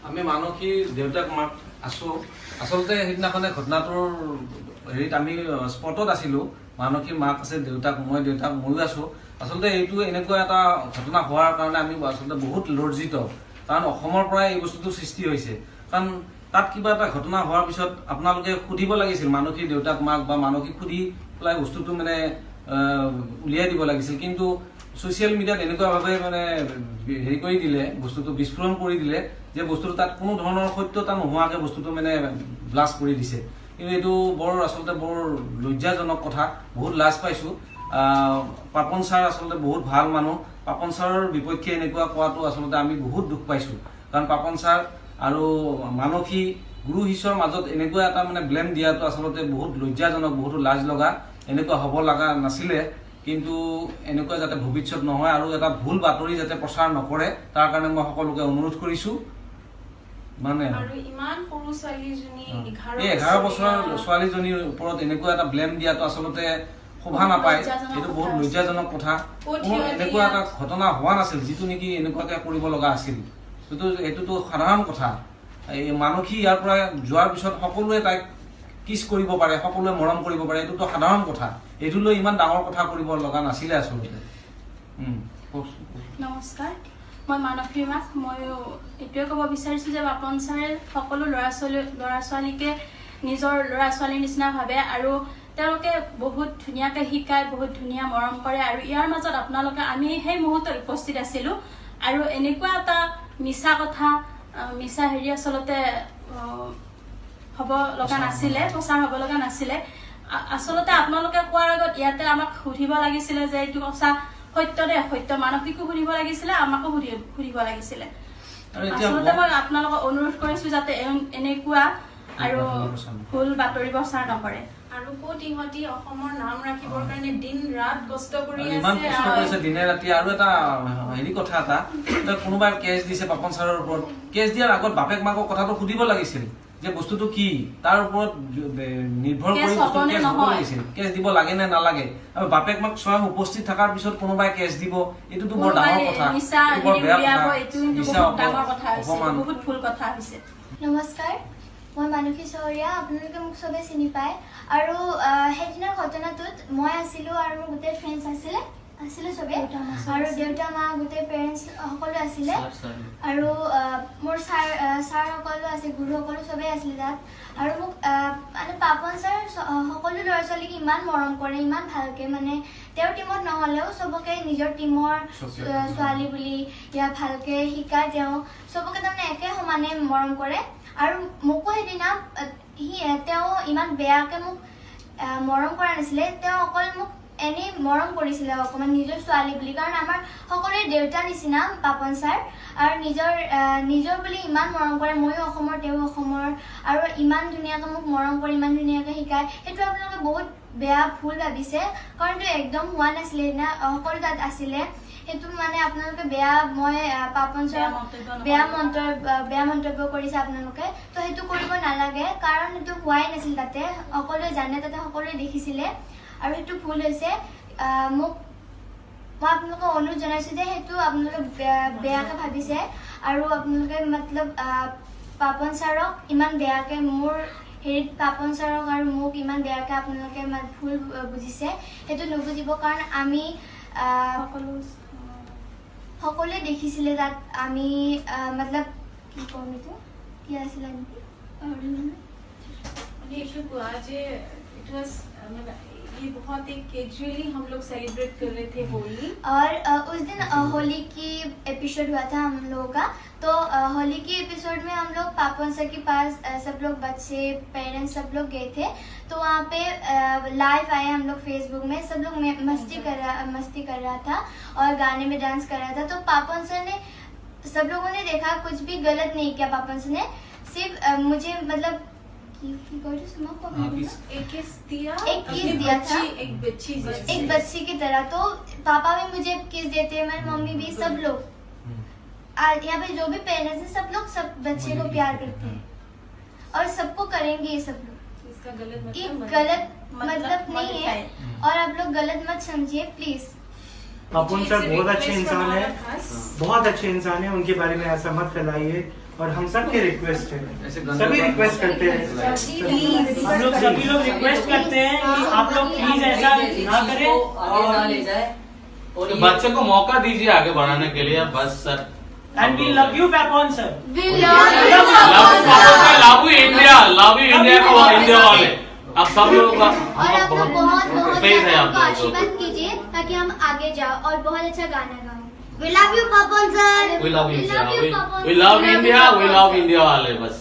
আমি মানসী দেউতাক মাক আছো আসলতে সেইদিনাখনে ঘটনাটোৰ হেৰিত আমি স্পটত আছিলো মানসী মাক আছে দেউতাক ময়ো আছো আসলতে এইটো এনেকুৱা এটা ঘটনা হোৱাৰ কাৰণে আমি আসলতে বহুত লজ্জিত কাৰণ অসমৰ পৰা এই বস্তুটো সৃষ্টি হৈছে কাৰণ তাত কিবা এটা ঘটনা হোৱাৰ পিছত আপোনালোকে খুদিব লাগিছিল মানসী দেউতাক মাক বা মানসী খুদি পেলাই বস্তুটো মানে উলিয়াই দিব লাগিছিল কিন্তু সোশ্যাল মিডিয়াত এনেকুৱাভাৱে মানে হেৰি কৰি দিলে বস্তুটো বিস্ফোৰণ কৰি দিলে যে বস্তুটো তাত কোনো ধৰণৰ সত্যতা নোহোৱাকৈ বস্তুটো মানে ব্লাষ্ট কৰি দিছে কিন্তু এইটো বৰ আসলতে বৰ লজ্জাজনক কথা বহুত লাজ পাইছো পাপন ছাৰ আসলতে বহুত ভাল মানুহ পাপন ছাৰৰ বিপক্ষে এনেকুৱা কোৱাটো আসলতে আমি বহুত দুখ পাইছো কাৰণ পাপন ছাৰ আৰু মানসী গুৰু শিষ্যৰ মাজত এনেকুৱা এটা মানে ব্লেম দিয়াটো আসলতে বহুত লজ্জাজনক বহুত লাজ লগা এনেকুৱা হ'ব লগা নাছিলে কিন্তু এনেকুৱা যাতে ভৱিষ্যত নহয় আৰু এটা ভুল বাতৰি যাতে প্ৰচাৰ নকৰে তাৰ কাৰণে মই সকলোকে অনুৰোধ কৰিছো মানে আৰু ইমান সৰু ছোৱালীজনী 11 বছৰৰ ছোৱালীজনীৰ ওপৰত এনেকুৱা এটা ব্লেম দিয়াটো আসলতে শোভা নাপায় এইটো বহুত লজ্জাজনক কথা এনেকুৱা এটা ঘটনা হোৱা নাছিল যিটো নেকি এনেকুৱাকৈ কৰিব লগা আছিল এইটোতো সাধাৰণ কথা এই মানসী ইয়াৰ পৰা যোৱাৰ পিছত সকলোৱে তাইক কিছ কৰিব পাৰে সকলোৱে মৰম কৰিব পাৰে এইটোতো সাধাৰণ কথা এইটো লৈ ইমান ডাঙৰ কথা কৰিব লগা নাছিলে আসলতে নমস্কাৰ মই মানসী মাক মই এইটোৱে ক'ব বিচাৰিছো যে পাপন ছাৰে সকলো ল'ৰা ছোৱালীকে নিজৰ ল'ৰা ছোৱালীৰ নিচিনা ভাবে আৰু তেওঁলোকে বহুত ধুনীয়াকৈ শিকায় বহুত ধুনীয়া মৰম কৰে আৰু ইয়াৰ মাজত আপোনালোকে আমি সেই মুহূৰ্তত উপস্থিত আছিলোঁ আৰু এনেকুৱা এটা মিছা কথা মিছা হেৰি আচলতে হ'ব লগা নাছিলে প্ৰচাৰ হ'ব লগা নাছিলে আচলতে আপোনালোকে কোৱাৰ আগত ইয়াতে আমাক সুধিব লাগিছিলে যে এইটো কথা সত্য নে অসত্য মানসিকো সুধিব লাগিছিলে আমাকো সুধিব লাগিছিলে আচলতে মই আপোনালোকক অনুৰোধ কৰিছো যাতে এনেকুৱা আৰু ভুল বাতৰি প্ৰচাৰ নকৰে আৰু ক'ত ইহঁতি অসমৰ নাম ৰাখিবৰ কাৰণে দিন ৰাত কষ্ট কৰি ইমান কষ্ট কৰিছে দিনে ৰাতি আৰু এটা হেৰি কথা এটা কোনোবাই কেছ দিছে পাপন ছাৰৰ ওপৰত কেছ দিয়াৰ আগত বাপেক মাকক কথাটো সুধিব লাগিছিল যে বস্তুটো কি তাৰ ওপৰত নিৰ্ভৰ কৰি বস্তু কেছ হ'ব লাগিছিল কেছ দিব লাগে নে নালাগে আৰু বাপেক মাক স্বয়ং উপস্থিত থকাৰ পিছত কোনোবাই কেছ দিব এইটোতো বৰ ডাঙৰ কথা বৰ বেয়া কথা অপমান বহুত ভুল কথা হৈছে নমস্কাৰ মই মানসী চহৰীয়া আপোনালোকে মোক চবে চিনি পায় আৰু সেইদিনাৰ ঘটনাটোত মই আছিলোঁ আৰু মোৰ গোটেই ফ্ৰেণ্ডছ আছিলে চবে আৰু দেউতা মা গোটেই পেৰেণ্টছ সকলো আছিলে আৰু মোৰ ছাৰসকলো আছে গুৰুসকলো চবেই আছিলে তাত আৰু মোক মানে পাপন ছাৰ সকলো ল'ৰা ছোৱালীক ইমান মৰম কৰে ইমান ভালকৈ মানে তেওঁৰ টীমত নহ'লেও চবকে নিজৰ টীমৰ ছোৱালী বুলি ইয়াক ভালকৈ শিকায় তেওঁ চবকে তাৰমানে একে সমানে মৰম কৰে আৰু মোকো সেইদিনা তেওঁ ইমান বেয়াকৈ মোক মৰম কৰা নাছিলে তেওঁ অকল মোক এনেই মৰম কৰিছিলে অকণমান নিজৰ ছোৱালী বুলি কাৰণ আমাৰ সকলোৰে দেউতাৰ নিচিনা পাপন ছাৰ আৰু নিজৰ বুলি ইমান মৰম কৰে ময়ো অসমৰ তেওঁ অসমৰ আৰু ইমান ধুনীয়াকৈ মোক মৰম কৰি ইমান ধুনীয়াকৈ শিকায় সেইটো আপোনালোকে বহুত বেয়া ভুল ভাবিছে কাৰণ এইটো একদম হোৱা নাছিলে সেইদিনা সকলো তাত আছিলে সেইটো মানে আপোনালোকে মই পাপন ছাৰক বেয়া মন্তব্য কৰিছে আপোনালোকে তো সেইটো কৰিব নালাগে কাৰণ সেইটো হোৱাই নাছিল তাতে সকলোৱে জানে তাতে সকলোৱে দেখিছিলে আৰু সেইটো ভুল হৈছে মই আপোনালোকক অনুৰোধ জনাইছোঁ যে সেইটো আপোনালোকে বেয়াকৈ ভাবিছে আৰু আপোনালোকে মতলব পাপন ছাৰক ইমান বেয়াকৈ মোৰ হেৰিত পাপন ছাৰক আৰু মোক ইমান বেয়াকৈ আপোনালোকে ভুল বুজিছে সেইটো নুবুজিব কাৰণ আমি সকলোৱে দেখিছিলে তাত আমি মতলব কি ক'ম এইটো কি আছিলে ये बहुत एक कैजुअली हम लोग सेलिब्रेट कर रहे थे होली और उस दिन होली की एपिसोड हुआ था हम लोगों का तो होली की एपिसोड में हम लोग पापन सर के पास सब लोग बच्चे पेरेंट्स सब लोग गए थे तो वहाँ पे लाइव आए हम लोग फेसबुक में सब लोग मस्ती कर रहा था और गाने में डांस कर रहा था तो पापन सर ने सब लोगों ने देखा कुछ भी गलत नहीं किया पापन सर ने सिर्फ मुझे मतलब एक किस दिया था एक बच्ची की तरह तो पापा भी मुझे किस देते हैं मेरी मम्मी भी सब लोग यहाँ पे जो भी पेरेंट्स हैं सब लोग सब बच्चे को प्यार करते हैं और सबको करेंगे ये सब लोग इसका गलत मतलब नहीं है और आप लोग गलत मत समझिए प्लीज पापन सर बहुत अच्छे इंसान है उनके बारे में ऐसा मत फैलाइए और हम सब के रिक्वेस्ट है, ऐसे गंदे सभी बात रिक्वेस्ट मत करते हैं, प्लीज हम लोग सभी लोग रिक्वेस्ट करते हैं कि आप लोग प्लीज ऐसा ना करें आगे ना ले जाए और तो ये बच्चे को मौका दीजिए आगे बढ़ाने के लिए, बस sir. And we love you Papon sir. Love you India, love you India को इंडिया वाले अब सब लोग का और आप लोग बहुत बहुत फेथ है आप हमको लोगों आशीर्वाद कीजिए ताकि हम आगे जाओ और बहुत अच्छा गाना गाओ। We love you, Papan sir. We love you, We sir. love you, Papan. We love India, we love India वाले बस।